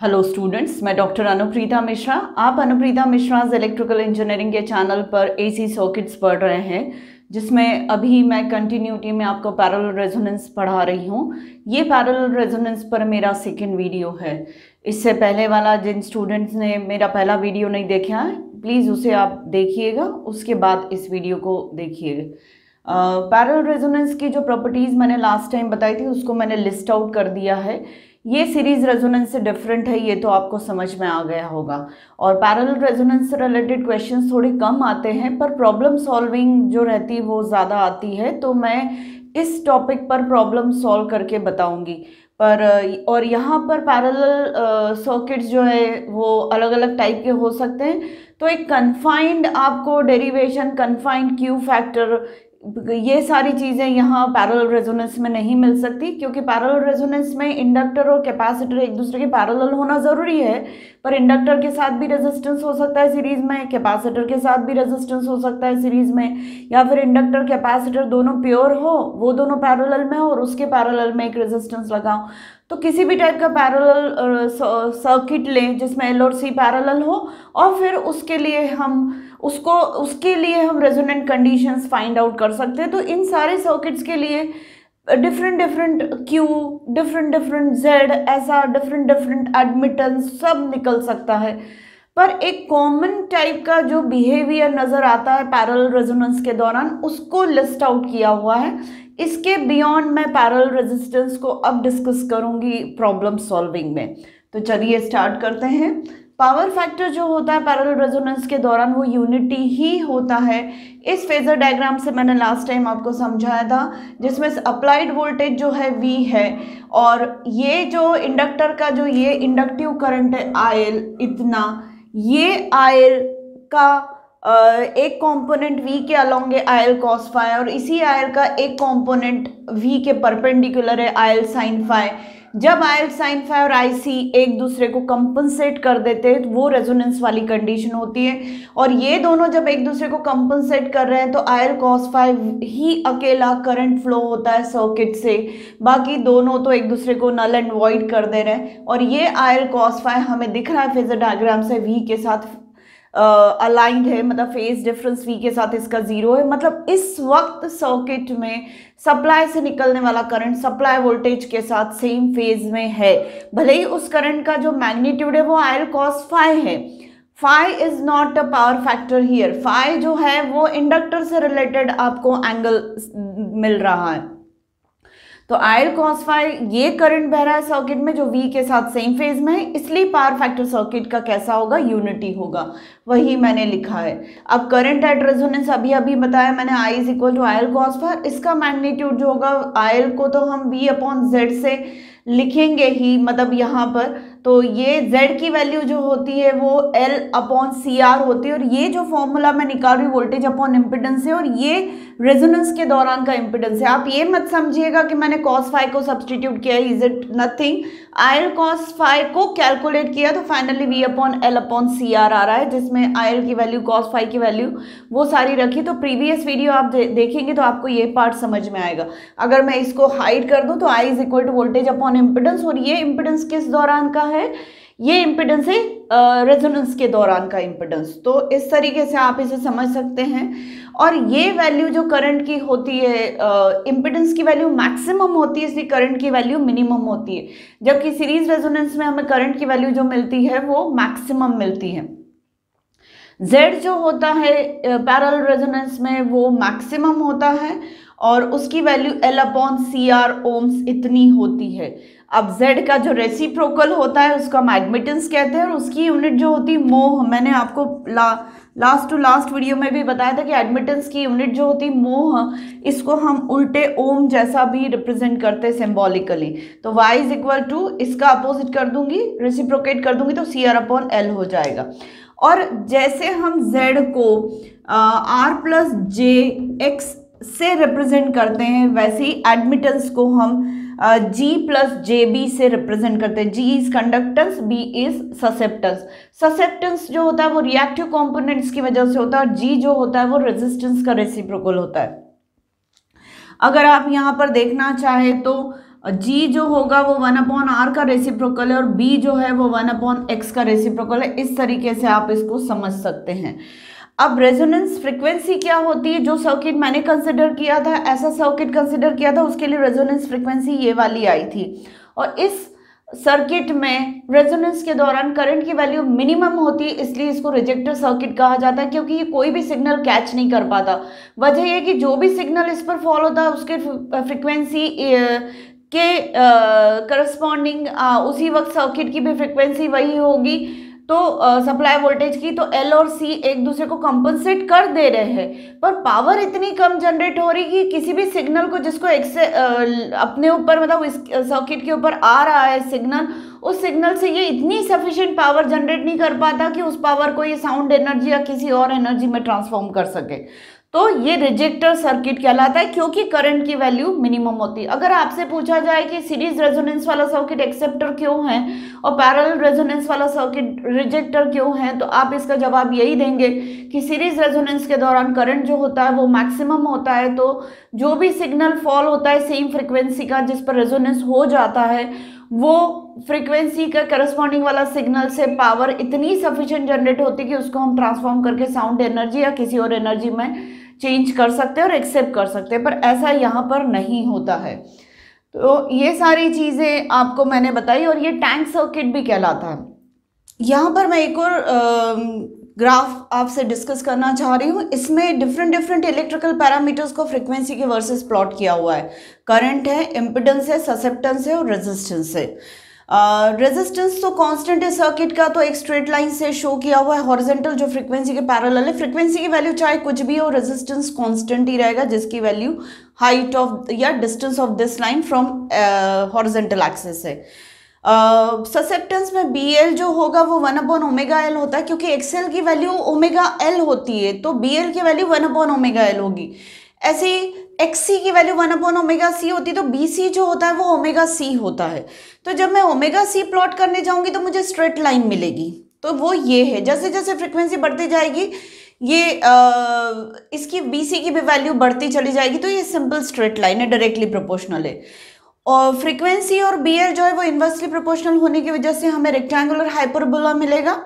Hello students, मैं doctor Anupreeta Mishra. आप Anupreeta मिश्राज electrical engineering के चैनल पर एसी सर्किट्स पढ़ रहे हैं, जिसमें अभी मैं कंटिन्यूटी में आपको पैरेलल रेजोनेंस पढ़ा रही हूँ। ये पैरेलल रेजोनेंस पर मेरा सेकंड वीडियो है। इससे पहले वाला जिन स्टूडेंट्स ने मेरा पहला वीडियो नहीं देखा है, प्लीज़ उसे आप देखिएगा, उसके बाद इस वीडियो को देखिएगा। पैरेलल रेजोनेंस की जो प्रॉपर्टीज़ मैंने लास्ट टाइम बताई थी उसको मैंने लिस्ट आउट कर दिया है। ये सीरीज रेजोनेंस से डिफरेंट है, ये तो आपको समझ में आ गया होगा। और पैरेलल रेजोनेंस से रिलेटेड क्वेश्चंस थोड़े कम आते हैं, पर प्रॉब्लम सॉल्विंग जो रहती है वो ज़्यादा आती है, तो मैं इस टॉपिक पर प्रॉब्लम सॉल्व करके बताऊंगी। और यहाँ पर पैरेलल सर्किट्स जो है वो अलग अलग टाइप के हो सकते हैं। तो एक कन्फाइंड आपको डेरिवेशन, कन्फाइंड क्यू फैक्टर, ये सारी चीज़ें यहाँ पैरेलल रेजोनेंस में नहीं मिल सकती, क्योंकि पैरेलल रेजोनेंस में इंडक्टर और कैपेसिटर एक दूसरे के पैरेलल होना ज़रूरी है। पर इंडक्टर के साथ भी रेजिस्टेंस हो सकता है सीरीज़ में, कैपेसिटर के साथ भी रेजिस्टेंस हो सकता है सीरीज़ में, या फिर इंडक्टर कैपेसिटर दोनों प्योर हो, वो दोनों पैरेलल में हो और उसके पैरेलल में एक रेजिस्टेंस लगाओ। तो किसी भी टाइप का पैरेलल सर्किट लें जिसमें एल और सी पैरेलल हो, और फिर उसके लिए हम रेजोनेंट कंडीशंस फाइंड आउट कर सकते हैं। तो इन सारे सर्किट्स के लिए डिफरेंट क्यू, डिफरेंट जेड, ऐसा डिफरेंट एडमिटेंस सब निकल सकता है। पर एक कॉमन टाइप का जो बिहेवियर नज़र आता है पैरेलल रेजोनेंस के दौरान, उसको लिस्ट आउट किया हुआ है। इसके बियॉन्ड मैं पैरेलल रेजिस्टेंस को अब डिस्कस करूंगी प्रॉब्लम सॉल्विंग में। तो चलिए स्टार्ट करते हैं। पावर फैक्टर जो होता है पैरेलल रेजोनेंस के दौरान वो यूनिटी ही होता है। इस फेजर डायग्राम से मैंने लास्ट टाइम आपको समझाया था, जिसमें अप्लाइड वोल्टेज जो है V है, और ये जो इंडक्टर का जो ये इंडक्टिव करंट है IL, इतना, ये IL का एक कंपोनेंट V के अलोंग है IL cos फाई, और इसी IL का एक कंपोनेंट V के परपेंडिकुलर है IL sin फाई। जब IL sin फाई और IC एक दूसरे को कंपनसेट कर देते हैं तो वो रेजोनेंस वाली कंडीशन होती है। और ये दोनों जब एक दूसरे को कंपनसेट कर रहे हैं तो IL cos फाई ही अकेला करंट फ्लो होता है सर्किट से, बाकी दोनों तो एक दूसरे को नल एंड वॉइड कर दे रहे हैं। और ये IL cos फाई हमें दिख रहा है फेजर डायग्राम से V के साथ अलाइंड है, मतलब फेज डिफरेंस V के साथ इसका 0 है। मतलब इस वक्त सर्किट में सप्लाई से निकलने वाला करंट सप्लाई वोल्टेज के साथ सेम फेज में है, भले ही उस करंट का जो मैग्नीट्यूड है वो IL cos फाई है। Phi is not a power factor here. Phi जो है वो इंडक्टर से रिलेटेड आपको एंगल मिल रहा है। तो IL cos फाई ये करंट बह रहा है सर्किट में जो V के साथ सेम फेज में है, इसलिए पावर फैक्टर सर्किट का कैसा होगा, यूनिटी होगा। वही मैंने लिखा है। अब करंट एट रेजोनेंस अभी बताया मैंने, I is equal to IL cos phi. इसका मैग्नीट्यूड जो होगा, IL को तो हम V अपॉन Z से लिखेंगे ही, मतलब यहाँ पर तो ये Z की वैल्यू जो होती है वो L अपॉन CR होती है। और ये जो फॉर्मूला मैं निकाल रही हूँ वोल्टेज अपॉन इम्पिडेंस है, और ये रेजोनेंस के दौरान का इम्पिडेंस है। आप ये मत समझिएगा कि मैंने cos फाई को सब्सटीट्यूट किया है, is it nothing. IL cos phi को कैलकुलेट किया तो finally V upon L upon CR आ रहा है, जिसमें IL की वैल्यू, cos फाई की वैल्यू वो सारी रखी। तो प्रीवियस वीडियो आप देखेंगे तो आपको ये पार्ट समझ में आएगा। अगर मैं इसको हाइड कर दूं तो I is equal to voltage upon impedance, और ये इम्पिडेंस किस दौरान का है, ये इम्पिडेंस है रेजोनेंस के दौरान का इम्पिडेंस। तो इस तरीके से आप इसे समझ सकते हैं। और ये वैल्यू जो करंट की होती है, इम्पिडेंस की वैल्यू मैक्सिमम होती है, इसलिए करंट की वैल्यू मिनिमम होती है, जबकि सीरीज रेजोनेंस में हमें करंट की वैल्यू जो मिलती है वो मैक्सिमम मिलती है। Z जो होता है पैरेलल रेजोनेंस में वो मैक्सिमम होता है, और उसकी value L upon CR ohms इतनी होती है। अब Z का जो रेसिप्रोकल होता है उसका एडमिटेंस कहते हैं, और उसकी यूनिट जो होती है मोह। मैंने आपको लास्ट टू लास्ट वीडियो में भी बताया था कि एडमिटेंस की यूनिट जो होती है मोह, इसको हम उल्टे ओम जैसा भी रिप्रेजेंट करते हैं सिम्बॉलिकली। तो Y इज इक्वल टू, इसका अपोजिट कर दूंगी, रेसिप्रोकेट कर दूंगी तो CR अपॉन L हो जाएगा। और जैसे हम Z को R प्लस JX से रिप्रेजेंट करते हैं, वैसे ही एडमिटेंस को हम G प्लस JB से रिप्रेजेंट करते हैं। G is conductance, B is susceptance. Susceptance जो होता है वो रिएक्टिव कंपोनेंट्स की वजह से होता है, और G जो होता है वो रेजिस्टेंस का रेसिप्रोकल होता है। अगर आप यहाँ पर देखना चाहें तो जी जो होगा वो 1/r का रेसिप्रोकल है और बी जो है वो 1/x का रेसिप्रोकल है। इस तरीके से आप इसको समझ सकते हैं। अब रेजोनेंस फ्रीक्वेंसी क्या होती है? जो सर्किट मैंने कंसिडर किया था, ऐसा सर्किट कंसिडर किया था, उसके लिए रेजोनेंस फ्रीक्वेंसी ये वाली आई थी। और इस सर्किट में रेजोनेंस के दौरान करंट की वैल्यू मिनिमम होती है, इसलिए इसको रिजेक्टर सर्किट कहा जाता है, क्योंकि ये कोई भी सिग्नल कैच नहीं कर पाता। वजह ये कि जो भी सिग्नल इस पर फॉल होता है उसके फ्रीक्वेंसी के करस्पॉन्डिंग उसी वक्त सर्किट की भी फ्रीक्वेंसी वही होगी। तो सप्लाई वोल्टेज की तो एल और सी एक दूसरे को कंपनसेट कर दे रहे हैं, पर पावर इतनी कम जनरेट हो रही कि किसी भी सिग्नल को जिसको अपने ऊपर मतलब इस सर्किट के ऊपर आ रहा है सिग्नल, उस सिग्नल से ये इतनी सफिशिएंट पावर जनरेट नहीं कर पाता कि उस पावर को ये साउंड एनर्जी या किसी और एनर्जी में ट्रांसफॉर्म कर सके। तो ये रिजेक्टर सर्किट कहलाता है, क्योंकि करंट की वैल्यू मिनिमम होती है। अगर आपसे पूछा जाए कि सीरीज रेजोनेंस वाला सर्किट एक्सेप्टर क्यों है और पैरेलल रेजोनेंस वाला सर्किट रिजेक्टर क्यों है, तो आप इसका जवाब यही देंगे कि सीरीज रेजोनेंस के दौरान करंट जो होता है वो मैक्सिमम होता है। तो जो भी सिग्नल फॉल होता है सेम फ्रिक्वेंसी का जिस पर रेजोनेंस हो जाता है, वो फ्रीक्वेंसी का करस्पॉन्डिंग वाला सिग्नल से पावर इतनी सफिशिएंट जनरेट होती है कि उसको हम ट्रांसफॉर्म करके साउंड एनर्जी या किसी और एनर्जी में चेंज कर सकते हैं और एक्सेप्ट कर सकते हैं, पर ऐसा यहाँ पर नहीं होता है। तो ये सारी चीज़ें आपको मैंने बताई, और ये टैंक सर्किट भी कहलाता है। यहाँ पर मैं एक और ग्राफ आपसे डिस्कस करना चाह रही हूँ। इसमें डिफरेंट इलेक्ट्रिकल पैरामीटर्स को फ्रीक्वेंसी के वर्सेस प्लॉट किया हुआ है। करंट है, इम्पिडेंस है, ससेप्टेंस है और रेजिस्टेंस है। रेजिस्टेंस तो कांस्टेंट है सर्किट का, तो एक स्ट्रेट लाइन से शो किया हुआ है। हॉरिजॉन्टल जो फ्रीक्वेंसी के पैरेलल है, फ्रीक्वेंसी की वैल्यू चाहे कुछ भी हो, रेजिस्टेंस कांस्टेंट ही रहेगा, जिसकी वैल्यू हाइट ऑफ या distance of this line from horizontal axis है। ससेप्टेंस में BL जो होगा वो 1/ωL होता है, क्योंकि XL की वैल्यू ωL होती है, तो BL की वैल्यू 1/ωL होगी। ऐसे ही XC की वैल्यू 1/ωC होती है, तो BC जो होता है वो ωC होता है। तो जब मैं ωC प्लॉट करने जाऊंगी तो मुझे स्ट्रेट लाइन मिलेगी, तो वो ये है। जैसे जैसे फ्रीक्वेंसी बढ़ती जाएगी ये इसकी BC की भी वैल्यू बढ़ती चली जाएगी, तो ये सिंपल स्ट्रेट लाइन है, डायरेक्टली प्रोपोर्शनल है। और फ्रीक्वेंसी और BL जो है वो इन्वर्सली प्रोपोर्शनल होने की वजह से हमें रेक्टेंगुलर हाइपरबोला मिलेगा,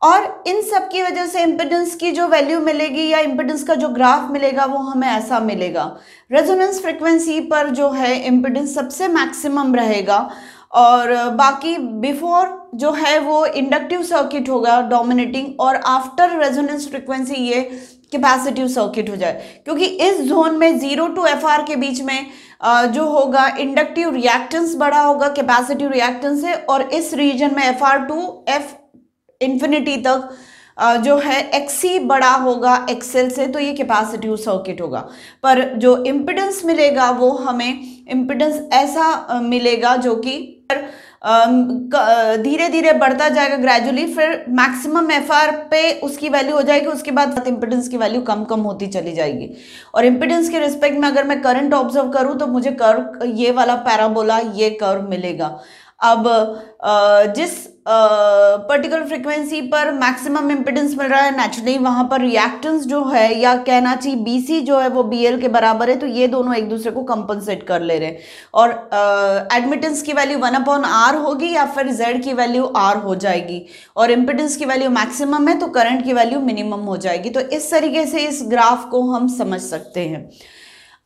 और इन सब की वजह से इम्पिडेंस की जो वैल्यू मिलेगी या इम्पिडेंस का जो ग्राफ मिलेगा वो हमें ऐसा मिलेगा। रेजोनेंस फ्रीक्वेंसी पर जो है इम्पिडेंस सबसे मैक्सिमम रहेगा, और बाकी बिफोर जो है वो इंडक्टिव सर्किट होगा डोमिनेटिंग, और आफ्टर रेजोनेंस फ्रीक्वेंसी ये कैपेसिटिव सर्किट हो जाए, क्योंकि इस जोन में 0 to FR के बीच में जो होगा इंडक्टिव रिएक्टेंस बड़ा होगा कैपेसिटिव रिएक्टेंस से, और इस रीजन में FR to F इंफिनिटी तक जो है XC बड़ा होगा XL से, तो ये कैपेसिटिव सर्किट होगा। पर जो इम्पिडेंस मिलेगा वो हमें इम्पिडेंस ऐसा मिलेगा जो कि धीरे धीरे बढ़ता जाएगा ग्रेजुअली, फिर मैक्सिमम FR पे उसकी वैल्यू हो जाएगी, उसके बाद इम्पिडेंस की वैल्यू कम कम होती चली जाएगी। और इम्पिडेंस के रिस्पेक्ट में अगर मैं करंट ऑब्जर्व करूँ तो मुझे कर्व, ये वाला पैराबोला, ये कर्व मिलेगा। अब जिस पर्टिकुलर फ्रीक्वेंसी पर मैक्सिमम इम्पिडेंस मिल रहा है, नेचुरली वहां पर रिएक्टेंस जो है, या कहना चाहिए BC जो है वो BL के बराबर है, तो ये दोनों एक दूसरे को कंपनसेट कर ले रहे हैं। और एडमिटेंस की वैल्यू 1/R होगी या फिर Z की वैल्यू R हो जाएगी, और इम्पिडेंस की वैल्यू मैक्सिमम है तो करंट की वैल्यू मिनिमम हो जाएगी। तो इस तरीके से इस ग्राफ को हम समझ सकते हैं।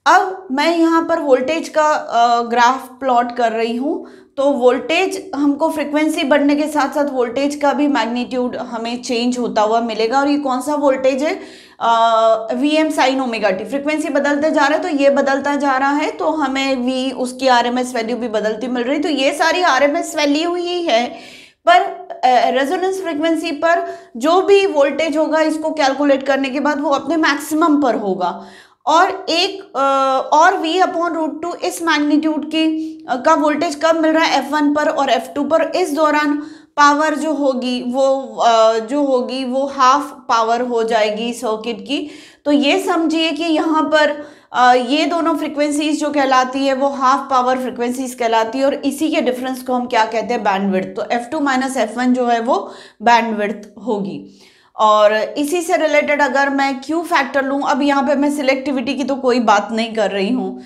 अब मैं यहाँ पर वोल्टेज का ग्राफ प्लॉट कर रही हूँ। तो वोल्टेज हमको फ्रीक्वेंसी बढ़ने के साथ साथ वोल्टेज का भी मैग्नीट्यूड हमें चेंज होता हुआ मिलेगा, और ये कौन सा वोल्टेज है? Vm sin ωt। फ्रीक्वेंसी बदलते जा रहा है तो ये बदलता जा रहा है, तो हमें V उसकी RMS वैल्यू भी बदलती मिल रही है। तो ये सारी RMS वैल्यू ही है, पर रेजोनेंस फ्रीक्वेंसी पर जो भी वोल्टेज होगा इसको कैलकुलेट करने के बाद वो अपने मैक्सिमम पर होगा, और एक और V/√2 इस मैग्नीट्यूड की का वोल्टेज कब मिल रहा है? F1 पर और F2 पर। इस दौरान पावर जो होगी वो हाफ पावर हो जाएगी सर्किट की। तो ये समझिए कि यहाँ पर ये दोनों फ्रीक्वेंसीज जो कहलाती है वो हाफ पावर फ्रीक्वेंसीज कहलाती है, और इसी के डिफरेंस को हम क्या कहते हैं? बैंडविड्थ। तो F2 - F1 जो है वो बैंडविड्थ होगी। और इसी से रिलेटेड अगर मैं क्यू फैक्टर लूँ, अब यहाँ पे मैं सिलेक्टिविटी की तो कोई बात नहीं कर रही हूँ,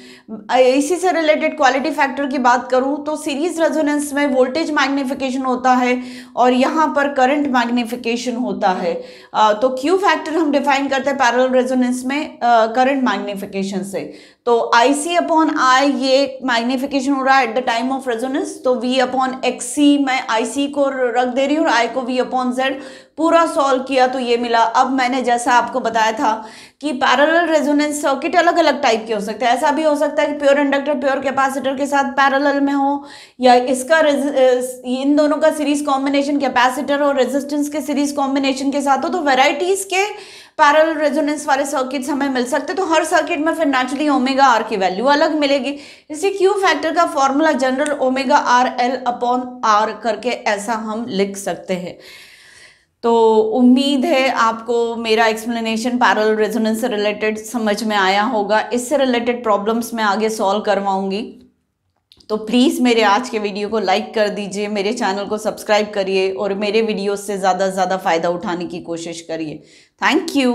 इसी से रिलेटेड क्वालिटी फैक्टर की बात करूँ तो सीरीज रेजोनेंस में वोल्टेज मैग्निफिकेशन होता है और यहाँ पर करंट मैग्निफिकेशन होता है। तो क्यू फैक्टर हम डिफाइन करते हैं पैरेलल रेजोनेंस में करंट मैग्निफिकेशन से। तो IC अपॉन I ये मैग्निफिकेशन हो रहा है at the time of resonance, तो V अपॉन XC मैं IC को रख दे रही हूँ और I को V अपॉन Z। पूरा सॉल्व किया तो ये मिला। अब मैंने जैसा आपको बताया था कि पैरेलल रेजोनेंस सर्किट अलग अलग टाइप के हो सकते हैं। ऐसा भी हो सकता है कि प्योर इंडक्टर प्योर कैपेसिटर के साथ पैरेलल में हो, या इसका इन दोनों का सीरीज कॉम्बिनेशन कैपेसिटर और रेजिस्टेंस के सीरीज कॉम्बिनेशन के साथ हो। तो वेराइटीज के पैरेलल रेजोनेंस वाले सर्किट्स हमें मिल सकते हैं। तो हर सर्किट में फिर नेचुरली ओमेगा आर की वैल्यू अलग मिलेगी। इसी क्यू फैक्टर का formula general omega r l upon r करके ऐसा हम लिख सकते हैं। तो उम्मीद है आपको मेरा एक्सप्लेनेशन पैरेलल रेजोनेंस से रिलेटेड समझ में आया होगा। इससे रिलेटेड प्रॉब्लम्स मैं आगे सॉल्व करवाऊंगी। तो प्लीज़ मेरे आज के वीडियो को लाइक कर दीजिए, मेरे चैनल को सब्सक्राइब करिए और मेरे वीडियो से ज़्यादा से ज़्यादा फ़ायदा उठाने की कोशिश करिए। Thank you.